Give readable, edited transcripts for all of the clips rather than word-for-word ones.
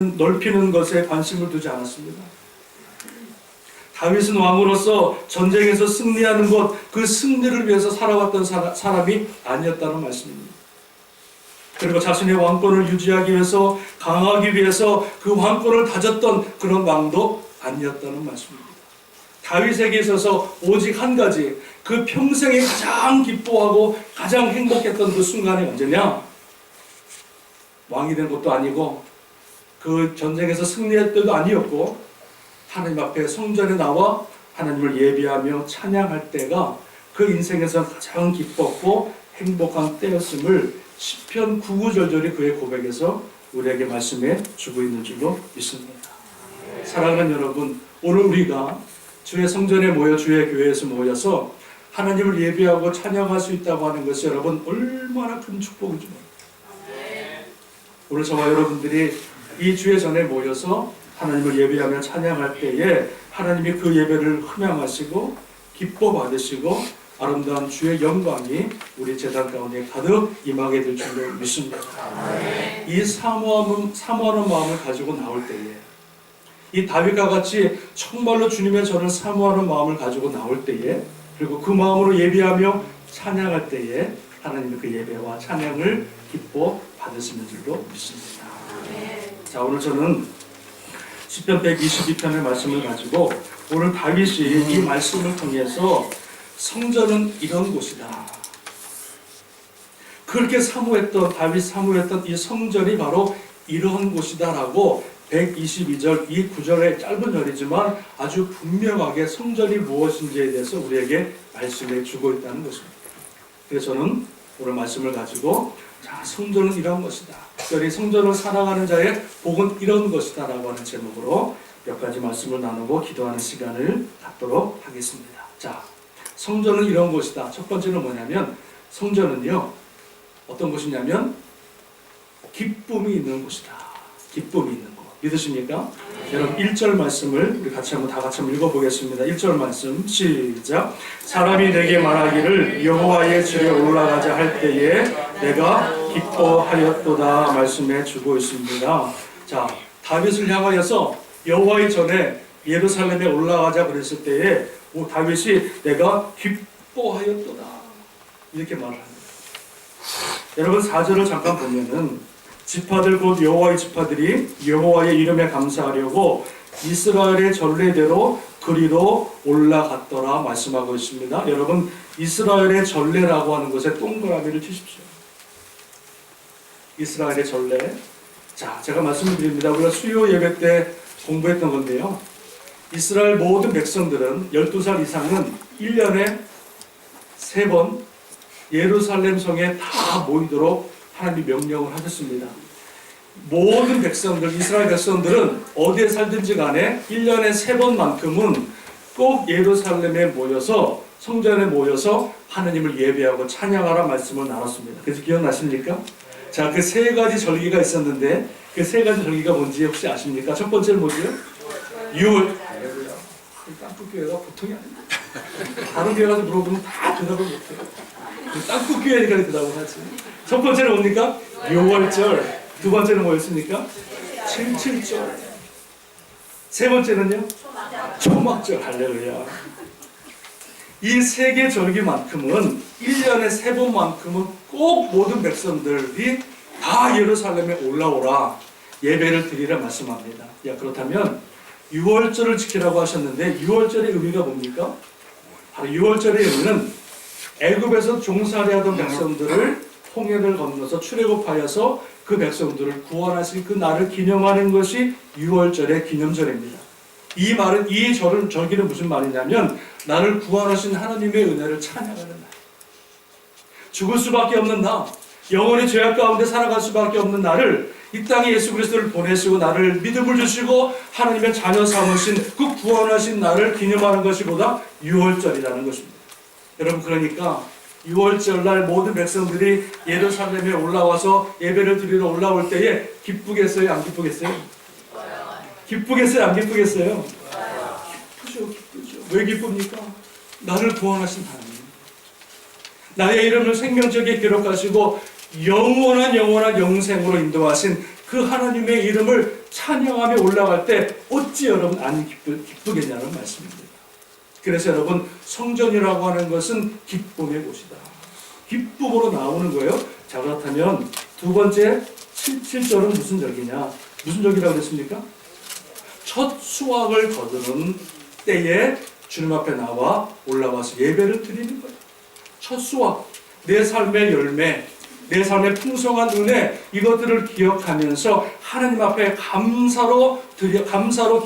넓히는 것에 관심을 두지 않았습니다. 다윗은 왕으로서 전쟁에서 승리하는 것, 그 승리를 위해서 살아왔던 사람이 아니었다는 말씀입니다. 그리고 자신의 왕권을 유지하기 위해서, 강하기 위해서 그 왕권을 다졌던 그런 왕도 아니었다는 말씀입니다. 다윗에게 있어서 오직 한 가지, 그 평생에 가장 기뻐하고 가장 행복했던 그 순간이 언제냐? 왕이 된 것도 아니고 그 전쟁에서 승리할 때도 아니었고, 하나님 앞에 성전에 나와 하나님을 예배하며 찬양할 때가 그 인생에서 가장 기뻤고 행복한 때였음을 시편 99절절이 그의 고백에서 우리에게 말씀해 주고 있는 줄로 믿습니다. 사랑하는 여러분, 오늘 우리가 주의 성전에 모여 주의 교회에서 모여서 하나님을 예배하고 찬양할 수 있다고 하는 것이 여러분 얼마나 큰 축복이죠. 오늘 저와 여러분들이 이 주의 전에 모여서 하나님을 예배하며 찬양할 때에 하나님이 그 예배를 흠양하시고 기뻐 받으시고 아름다운 주의 영광이 우리 제단 가운데 가득 임하게 될 줄로 믿습니다. 이 사모하는 마음을 가지고 나올 때에, 이 다윗과 같이 정말로 주님의 전을 사모하는 마음을 가지고 나올 때에, 그리고 그 마음으로 예배하며 찬양할 때에 하나님의 그 예배와 찬양을 기뻐 받으시는 줄로 믿습니다. 자, 오늘 저는 시편 122편의 말씀을 가지고 오늘 다윗이 이 말씀을 통해서 성전은 이런 곳이다, 그렇게 사모했던, 다윗 사모했던 이 성전이 바로 이런 곳이다 라고 122절 이 구절의 짧은 절이지만 아주 분명하게 성전이 무엇인지에 대해서 우리에게 말씀해 주고 있다는 것입니다. 그래서 저는 오늘 말씀을 가지고, 자, 성전은 이런 것이다, 특별히 성전을 사랑하는 자의 복은 이런 것이다 라고 하는 제목으로 몇 가지 말씀을 나누고 기도하는 시간을 갖도록 하겠습니다. 자, 성전은 이런 곳이다. 첫 번째는 뭐냐면, 성전은요 어떤 곳이냐면 기쁨이 있는 곳이다. 기쁨이 있는 곳. 믿으십니까? 여러분 1절 말씀을 우리 같이 한번 읽어보겠습니다. 1절 말씀 시작. 사람이 내게 말하기를 여호와의 절에 올라가자 할 때에 내가 기뻐하였도다 말씀해 주고 있습니다. 자, 다윗을 향하여서 여호와의 전에 예루살렘에 올라가자 그랬을 때에 다윗이 내가 기뻐하였도다 이렇게 말을 합니다. 여러분 4절을 잠깐 보면은 지파들 곧 여호와의 지파들이 여호와의 이름에 감사하려고 이스라엘의 전례대로 그리로 올라갔더라 말씀하고 있습니다. 여러분 이스라엘의 전례라고 하는 것에 동그라미를 치십시오. 이스라엘의 전례. 자, 제가 말씀을 드립니다. 우리가 수요 예배 때 공부했던 건데요, 이스라엘 모든 백성들은 12살 이상은 1년에 3번 예루살렘 성에 다 모이도록 하나님이 명령을 하셨습니다. 모든 백성들, 이스라엘 백성들은 어디에 살든지 간에 1년에 3번만큼은 꼭 예루살렘에 모여서, 성전에 모여서 하나님을 예배하고 찬양하라 말씀을 나눴습니다. 그래서 기억나십니까? 자, 그 3가지 절기가 있었는데 그 3가지 절기가 뭔지 혹시 아십니까? 첫 번째는 뭐죠? 6월. 땅끝교회가 보통이 아닙니다. 다른 교회 가서 물어보면 다 대답을 못해요. 땅끝교회니까 대답을 하지. 첫 번째는 뭡니까? 6월절. 두 번째는 뭐였습니까? 77절. 세 번째는요? 초막절. 할렐루야. 이 3개 절기만큼은 1년에 3번만큼은 꼭 모든 백성들이 다 예루살렘에 올라오라, 예배를 드리라 말씀합니다. 야, 그렇다면 6월절을 지키라고 하셨는데 6월절의 의미가 뭡니까? 바로 6월절의 의미는 애굽에서 종살이 하던 백성들을 홍해를 건너서 출애굽하여서 그 백성들을 구원하신 그 날을 기념하는 것이 6월절의 기념절입니다. 이 말은, 이 절기는 무슨 말이냐면 나를 구원하신 하나님의 은혜를 찬양하는 날, 죽을 수밖에 없는 나, 영원히 죄악 가운데 살아갈 수밖에 없는 나를 이 땅에 예수 그리스도를 보내시고 나를 믿음을 주시고 하나님의 자녀 삼으신 그 구원하신 날을 기념하는 것이보다 6월절이라는 것입니다. 여러분, 그러니까 6월절 날 모든 백성들이 예루살렘에 올라와서 예배를 드리러 올라올 때에 기쁘겠어요? 안 기쁘겠어요? 기쁘겠어요? 안 기쁘겠어요? 기쁘죠. 왜 기쁩니까? 나를 구원하신 하나님, 나의 이름을 생명책에 기록하시고 영원한 영생으로 인도하신 그 하나님의 이름을 찬양하며 올라갈 때 어찌 여러분 안 기쁘겠냐는 말씀입니다. 그래서 여러분, 성전이라고 하는 것은 기쁨의 곳이다. 기쁨으로 나오는 거예요. 자, 그렇다면 두 번째 7절은 무슨 절기냐? 무슨 절기라고 그랬습니까? 첫 수확을 거두는 때에 주님 앞에 나와 올라와서 예배를 드리는 거예요. 첫 수확, 내 삶의 열매, 내 삶의 풍성한 은혜, 이것들을 기억하면서 하나님 앞에 감사로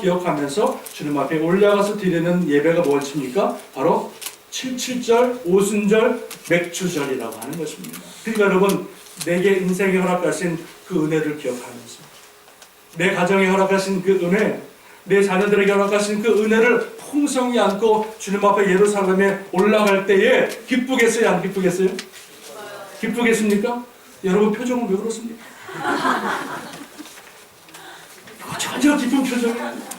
기억하면서 주님 앞에 올라가서 드리는 예배가 무엇입니까? 바로 77절, 오순절, 맥주절이라고 하는 것입니다. 그러니까 여러분, 내게 인생에 허락하신 그 은혜를 기억하면서, 내 가정에 허락하신 그 은혜, 내 자녀들에게 허락하신 그 은혜를 풍성히 안고 주님 앞에 예루살렘에 올라갈 때에 기쁘겠어요? 안 기쁘겠어요? 기쁘겠습니까? 여러분 표정은 왜 그렇습니까? 전혀 기쁜 표정이 아니에요.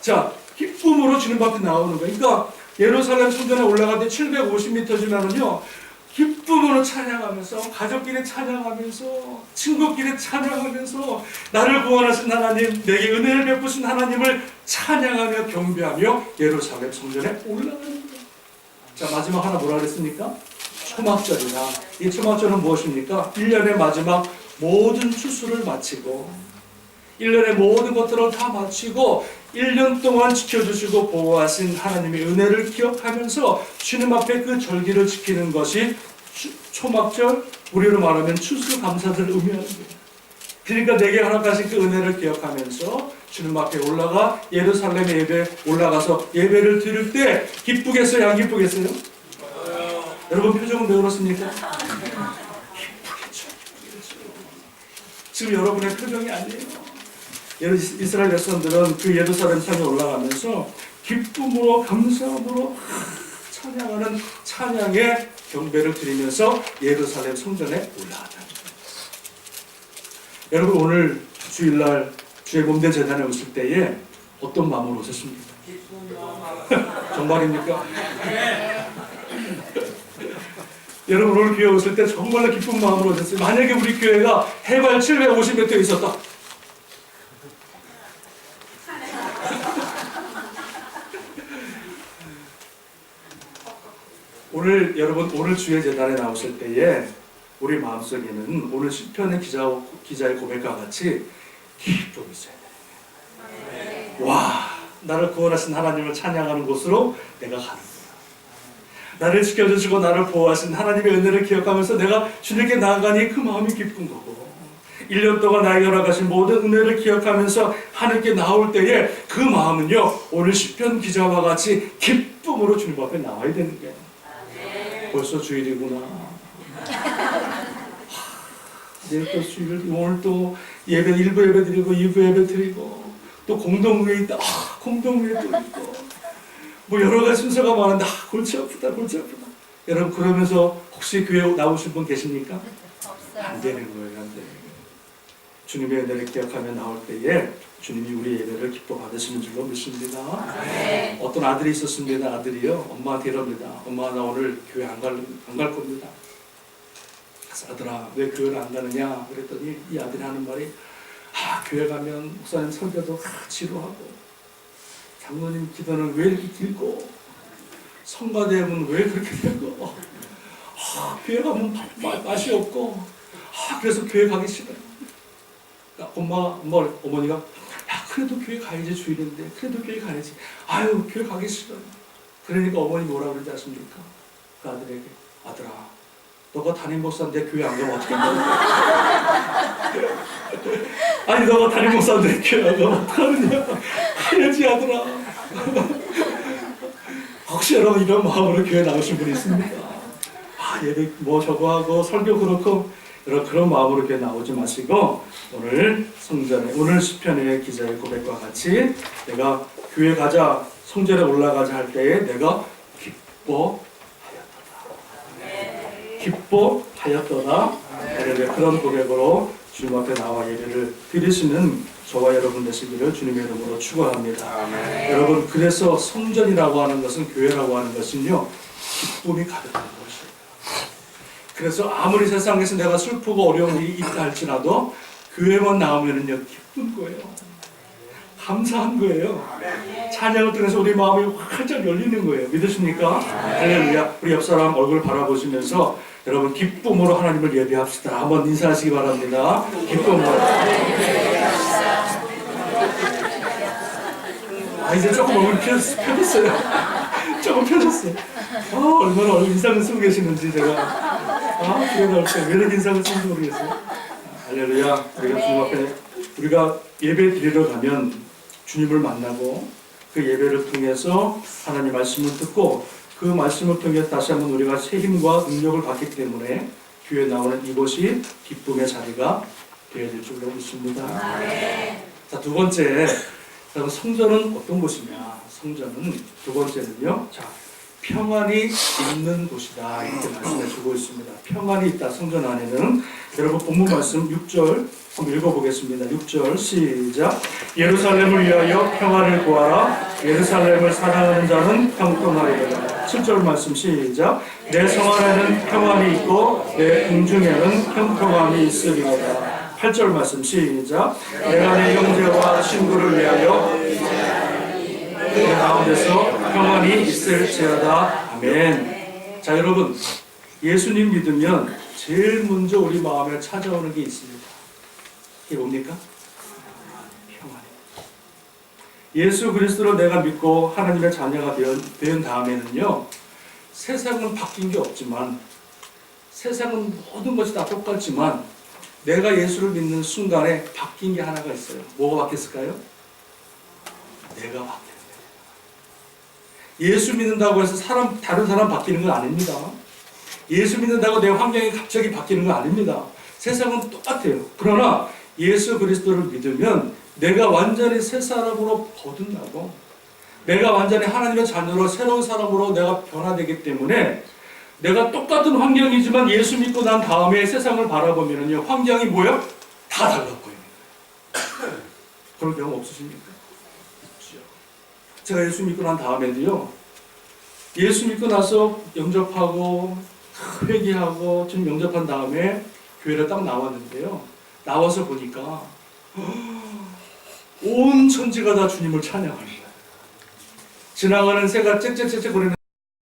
자, 기쁨으로 주님 앞에 나오는 거예요. 그러니까 예루살렘 성전에 올라갈 때 750m지만은요, 기쁨으로 찬양하면서, 가족끼리 찬양하면서, 친구끼리 찬양하면서, 나를 구원하신 하나님, 내게 은혜를 베푸신 하나님을 찬양하며 경배하며 예루살렘 성전에 올라가는 거예요. 자, 마지막 하나 뭐라 그랬습니까? 초막절이다. 이 초막절은 무엇입니까? 1년의 마지막 모든 추수를 마치고 1년의 모든 것들을 다 마치고 1년 동안 지켜주시고 보호하신 하나님의 은혜를 기억하면서 주님 앞에 그 절기를 지키는 것이 초막절, 우리로 말하면 추수감사절을 의미하는 거예요. 그러니까 내게 허락하신 그 은혜를 기억하면서 주님 앞에 올라가 예루살렘 예배 올라가서 예배를 드릴 때 기쁘겠어요? 안 기쁘겠어요? 여러분 표정은 왜 그렇습니까? 기쁘겠죠. 지금 여러분의 표정이 아니에요. 이스라엘 백성들은 그 예루살렘 산에 올라가면서 기쁨으로 감사함으로 찬양하는 찬양의 경배를 드리면서 예루살렘 성전에 올라갔다. 여러분 오늘 주일날 주의 몸된 재단에 오실 때에 어떤 마음으로 오셨습니까? 정말입니까? 여러분 오늘 교회 오실 때 정말로 기쁜 마음으로 오셨어요. 만약에 우리 교회가 해발 750m에 있었다. 여러분 오늘 주의 재단에 나오실 때에 우리 마음속에는 오늘 시편의 기자의 고백과 같이 기쁨이 있어야 돼요. 와, 나를 구원하신 하나님을 찬양하는 곳으로 내가 가는 거야. 나를 지켜주시고 나를 보호하신 하나님의 은혜를 기억하면서 내가 주님께 나아가니 그 마음이 기쁜 거고 1년 동안 나에게 허락하신 모든 은혜를 기억하면서 하나님께 나올 때에 그 마음은요 오늘 시편 기자와 같이 기쁨으로 주님 앞에 나와야 되는 거예요. 벌써 주일이구나. 내일 또 주일, 오늘 또 예배 1부 예배 드리고 2부 예배 드리고 또 공동회의 있다. 공동회의 또 있고 뭐 여러 가지 순서가 많은데 골치 아프다. 여러분 그러면서 혹시 교회 나오신 분 계십니까? 안 되는 거예요. 안 되는 거예요. 주님의 은혜를 기억하며 나올 때에 주님이 우리 예배를 기뻐 받으시는 줄로 믿습니다. 네. 어떤 아들이 있었습니다. 아들이요 엄마한테 이럽니다. 엄마 나 오늘 교회 안 갈 겁니다. 그래서 아들아 왜 교회를 안 가느냐 그랬더니 이 아들이 하는 말이 교회 가면 목사님 설교도 지루하고 장로님 기도는 왜 이렇게 길고 성가대면 왜 그렇게 되고 교회 가면 맛이 없고 그래서 교회 가기 싫어요. 어머니가 그래도 교회 가야지 주일인데 그래도 교회 가야지 교회 가기 싫어요. 그러니까 어머니 뭐라 그러지 않습니까? 그 아들에게 아들아 너가 담임 목사인데 교회 안 가면 어떻게 아니 너가 담임 목사인데 교회 안 가면 어떡하느냐 가야지 아들아. 혹시 여러분 이런 마음으로 교회 나오신 분 있습니까? 예배 뭐 저거 하고 설교 그렇고 여러분 그런 마음으로 교회 나오지 마시고 오늘 성전에 오늘 시편의 기자의 고백과 같이 내가 교회 가자 성전에 올라가자 할 때에 내가 기뻐하였도다. 그런 고백으로 주님 앞에 나와 예배를 드리시는 저와 여러분 되시기를 주님의 이름으로 축원합니다. 여러분 그래서 성전이라고 하는 것은 교회라고 하는 것은요 기쁨이 가득한 것이에요. 그래서 아무리 세상에서 내가 슬프고 어려운 일이 있다 할지라도 교회만 나오면은요 기쁜 거예요. 감사한 거예요. 찬양을 통해서 우리 마음이 활짝 열리는 거예요. 믿으십니까? 할렐루야. 우리 옆 사람 얼굴 바라보시면서 여러분 기쁨으로 하나님을 예배합시다. 한번 인사하시기 바랍니다. 기쁨으로. 이제 조금 얼굴 펴졌어요. 조금 펴졌어요. 얼마나 얼굴 인상을 쓰고 계시는지 제가 그래 나올 때 왜 이렇게 인상을 쓰는지 모르겠어요. 할렐루야. 우리가 주님 앞에 우리가 예배 드리러 가면 주님을 만나고 그 예배를 통해서 하나님 말씀을 듣고 그 말씀을 통해 다시 한번 우리가 새 힘과 능력을 받기 때문에 교회에 나오는 이곳이 기쁨의 자리가 되어야 될 줄로 믿습니다. 자, 두 번째, 성전은 어떤 곳이냐? 성전은 두 번째는요. 자, 평안이 있는 곳이다. 이렇게 말씀해 주고 있습니다. 평안이 있다. 성전 안에는. 여러분 본문 말씀 6절 한번 읽어보겠습니다. 6절 시작. 예루살렘을 위하여 평안을 구하라. 예루살렘을 사랑하는 자는 평통하리로다. 7절 말씀 시작. 내 성 안에는 평안이 있고 내 궁중에는 평평함이 있으리로다. 8절 말씀 시작. 내가 내 형제와 친구를 위하여 그 가운데서 평안이 있을지어다. 아멘. 자, 여러분 예수님 믿으면 제일 먼저 우리 마음에 찾아오는 게 있습니다. 이게 뭡니까? 평안. 예수 그리스도를 내가 믿고 하나님의 자녀가 된 다음에는요, 세상은 바뀐 게 없지만, 세상은 모든 것이 다 똑같지만 내가 예수를 믿는 순간에 바뀐 게 하나가 있어요. 뭐가 바뀌었을까요? 내가 바뀌었어요. 예수 믿는다고 해서 다른 사람 바뀌는 건 아닙니다. 예수 믿는다고 내 환경이 갑자기 바뀌는 건 아닙니다. 세상은 똑같아요. 그러나 예수 그리스도를 믿으면 내가 완전히 새 사람으로 거듭나고 내가 완전히 하나님의 자녀로 새로운 사람으로 내가 변화되기 때문에 내가 똑같은 환경이지만 예수 믿고 난 다음에 세상을 바라보면요, 환경이 뭐예요? 다 달라 보입니다. 그런 경험 없으십니까? 있죠. 제가 예수 믿고 난 다음에도요, 예수 믿고 나서 영접하고 회개하고 좀 영접한 다음에 교회를 딱 나왔는데요, 나와서 보니까 온 천지가 다 주님을 찬양하는 거예요. 지나가는 새가 짹짹짹짹 거리는